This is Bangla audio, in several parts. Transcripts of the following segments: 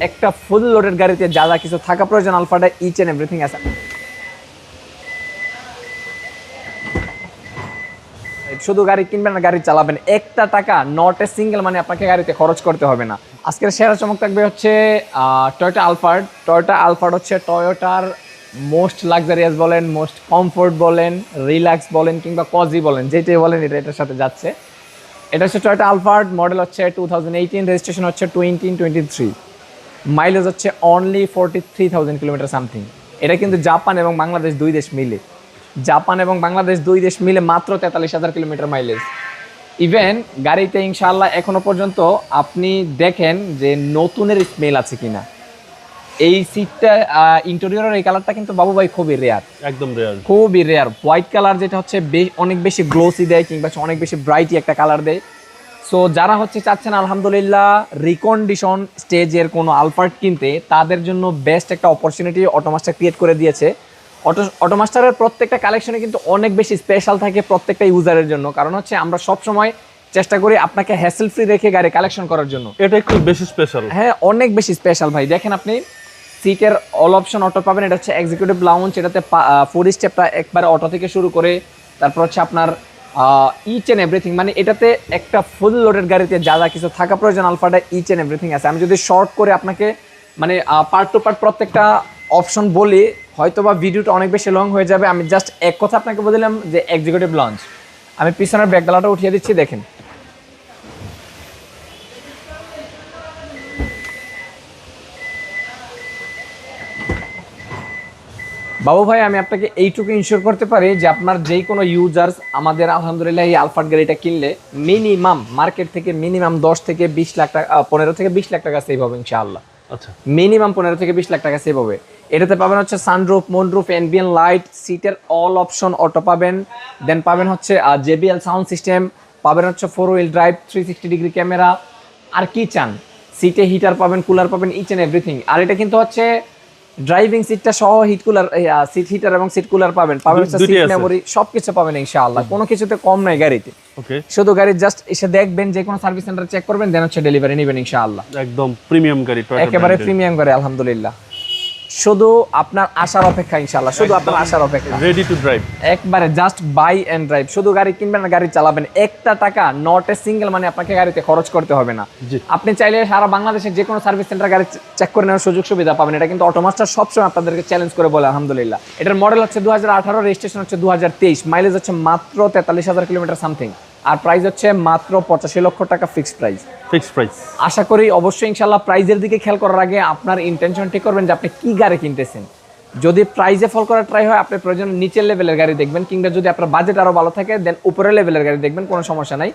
একটা ফুল লোডেড গাড়িতে যা যা কিছু থাকা প্রয়োজন আলফাটা ইচ এন্ড এভরিথিং আছে। শুধু গাড়ি কিনবেন না গাড়ি চালাবেন, একটা টাকা নট এ সিঙ্গেল মানে আপনাকে গাড়িতে খরচ করতে হবে না। আজকের সেরা চমক থাকবে হচ্ছে টয়োটা আলফার্ড। টয়োটা আলফার্ড হচ্ছে টয়োটার মোস্ট লাক্সারিয়াস বলেন, মোস্ট কমফোর্ট বলেন, রিল্যাক্স বলেন কিংবা কজি বলেন, যেটাই বলেন এটার সাথে যাচ্ছে। এটা হচ্ছে টয়োটা আলফার্ড, মডেল হচ্ছে 2018, রেজিস্ট্রেশন হচ্ছে 2023, মাইলেজ হচ্ছে অনলি 43,000 কিলোমিটার সামথিং। এটা কিন্তু জাপান এবং বাংলাদেশ দুই দেশ মিলে, জাপান এবং বাংলাদেশ দুই দেশ মিলে মাত্র 43,000 কিলোমিটার মাইলেজ। ইভেন গাড়িতে ইনশাআল্লাহ এখনো পর্যন্ত আপনি দেখেন যে নতুনের স্মেল আছে কিনা। এই সিটটা ইন্টেরিয়রের এই কালারটা কিন্তু বাবু ভাই খুবই রেয়ার, একদম রেয়ার, খুবই রেয়ার। হোয়াইট কালার যেটা হচ্ছে অনেক বেশি গ্লোসি দেয় কিংবা অনেক বেশি ব্রাইটই একটা কালার দেয়। সো যারা হচ্ছে চাচ্ছেন আলহামদুলিল্লাহ রিকন্ডিশন স্টেজের কোনো আলফার্ড কিনতে, তাদের জন্য বেস্ট একটা অপরচুনিটি অটোমাস্টার ক্রিয়েট করে দিয়েছে। অটোমাস্টারের প্রত্যেকটা কালেকশনে কিন্তু অনেক বেশি স্পেশাল থাকে প্রত্যেকটা ইউজারের জন্য, কারণ হচ্ছে আমরা সব সময় চেষ্টা করি আপনাকে হ্যাসেল ফ্রি রেখে গাড়ি কালেকশন করার জন্য। এটা একটু বেশি স্পেশাল, হ্যাঁ অনেক বেশি স্পেশাল ভাই। দেখেন আপনি সিটের অল অপশন অটো পাবেন, এটা হচ্ছে এক্সিকিউটিভ লাউঞ্জ, এটাতে 4 স্টেপটা একবারে অটো থেকে শুরু করে তারপর হচ্ছে আপনার ইচ এন্ড এভরিথিং, মানে এটাতে একটা ফুল লোডেড গাড়িতে যা যা কিছু থাকা প্রয়োজন আলফাটা ইচ এন্ড এভরিথিং আছে। আমি যদি শর্ট করে আপনাকে মানে পার্ট টু পার্ট প্রত্যেকটা অপশন বলি হয়তো বা ভিডিওটা অনেক বেশি লং হয়ে যাবে। আমি জাস্ট এক কথা আপনাকে বললাম যে এক্সিকিউটিভ লঞ্চ। আমি পিছনের ব্যাকডালাটা উঠিয়ে দিচ্ছি, দেখেন বাবু ভাই। আমি আপনাকে এইটুকু ইনশিওর করতে পারি যে আপনার যেই কোনো ইউজার্স আমাদের আলহামদুলিল্লাহ এই আলফার্ড গাড়িটা কিনলে মিনিমাম মার্কেট থেকে মিনিমাম 10 থেকে 20 লাখ টাকা 15 থেকে 20 লাখ টাকা সেভ হবে ইনশাআল্লাহ। আচ্ছা, মিনিমাম 15 থেকে 20 লাখ টাকা সেভ হবে। এটাতে পাবেন হচ্ছে সানরুফ, মুনরুফ, এনবিএন লাইট, সিটের অল অপশন অটো পাবেন, দেন পাবেন হচ্ছে জেবিএল সাউন্ড সিস্টেম, পাবেন হচ্ছে 4 হুইল ড্রাইভ, 360 ডিগ্রি ক্যামেরা। আর কি চান, সিটে হিটার পাবেন, কুলার পাবেন, ইচ এন্ড এভরিথিং। আর এটা কিন্তু হচ্ছে ড্রাইভিং সিটটা সহ হিট কুলার, সিট হিটার এবং সিট কুলার পাবেন, হচ্ছে সিট মেমোরি, সবকিছু পাবেন ইনশাআল্লাহ। কোনো কিছুতে কম নাই গাড়িতে। ওকে, শুধু গাড়ি জাস্ট এসে দেখবেন, যে কোনো সার্ভিস সেন্টার চেক করবেন, দেন হচ্ছে ডেলিভারি নেবেন ইনশাআল্লাহ। একদম প্রিমিয়াম গাড়ি, একেবারে প্রিমিয়াম গাড়ি আলহামদুলিল্লাহ। শুধু আপনার আসার অপেক্ষা ইনশাআল্লাহ, শুধু আপনার আসার অপেক্ষা। রেডি টু ড্রাইভ, একবারে জাস্ট বাই এন্ড ড্রাইভ। শুধু গাড়ি কিনবেন না গাড়ি চালাবেন, একটা টাকা নট এ সিঙ্গেল মানে আপনাকে গাড়িতে খরচ করতে হবে না। আপনি চাইলে সারা বাংলাদেশের যে কোনো সার্ভিস সেন্টার গাড়ি চেক করে নেওয়ার সুযোগ সুবিধা পাবেন। এটা কিন্তু অটোমাস্টার সবসময় আপনাদেরকে চ্যালেঞ্জ করে বলে আলহামদুলিল্লাহ। এটার মডেল হচ্ছে 2018, রেজিস্ট্রেশন হচ্ছে 2023, মাইলেজ হচ্ছে মাত্র 43,000 কিলোমিটার সামথিং, আর প্রাইস হচ্ছে মাত্র 85 লক্ষ টাকা ফিক্সড প্রাইস। Fixed price. আশা করি অবশ্যই ইনশাআল্লাহ প্রাইজের দিকে খেয়াল করার আগে আপনার ইন্টেনশন ঠিক করবেন যে আপনি কি গাড়ি কিনতেছেন। যদি প্রাইজে ফল করার ট্রাই হয়, আপনি প্রয়োজন নিচের লেভেলের গাড়ি দেখবেন, কিংবা যদি আপনার বাজেট আরো ভালো থাকে দেন উপরের লেভেলের গাড়ি দেখবেন, কোনো সমস্যা নাই।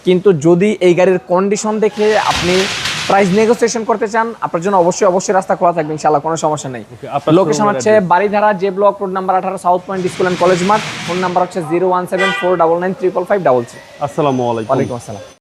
কিন্তু যদি এই গাড়ির কন্ডিশন দেখে আপনি প্রাইস নেগোসিয়েশন করতে চান, আপনার জন্য অবশ্যই রাস্তা খোলা থাকবে ইনশাআল্লাহ, কোনো সমস্যা নেই। লোকেশন হচ্ছে Baridhara, J block, road number 18, south point school and college মাঠ। ফোন নাম্বার হচ্ছে 01749955533। আসসালামু আলাইকুম। ওয়ালাইকুম আসসালাম।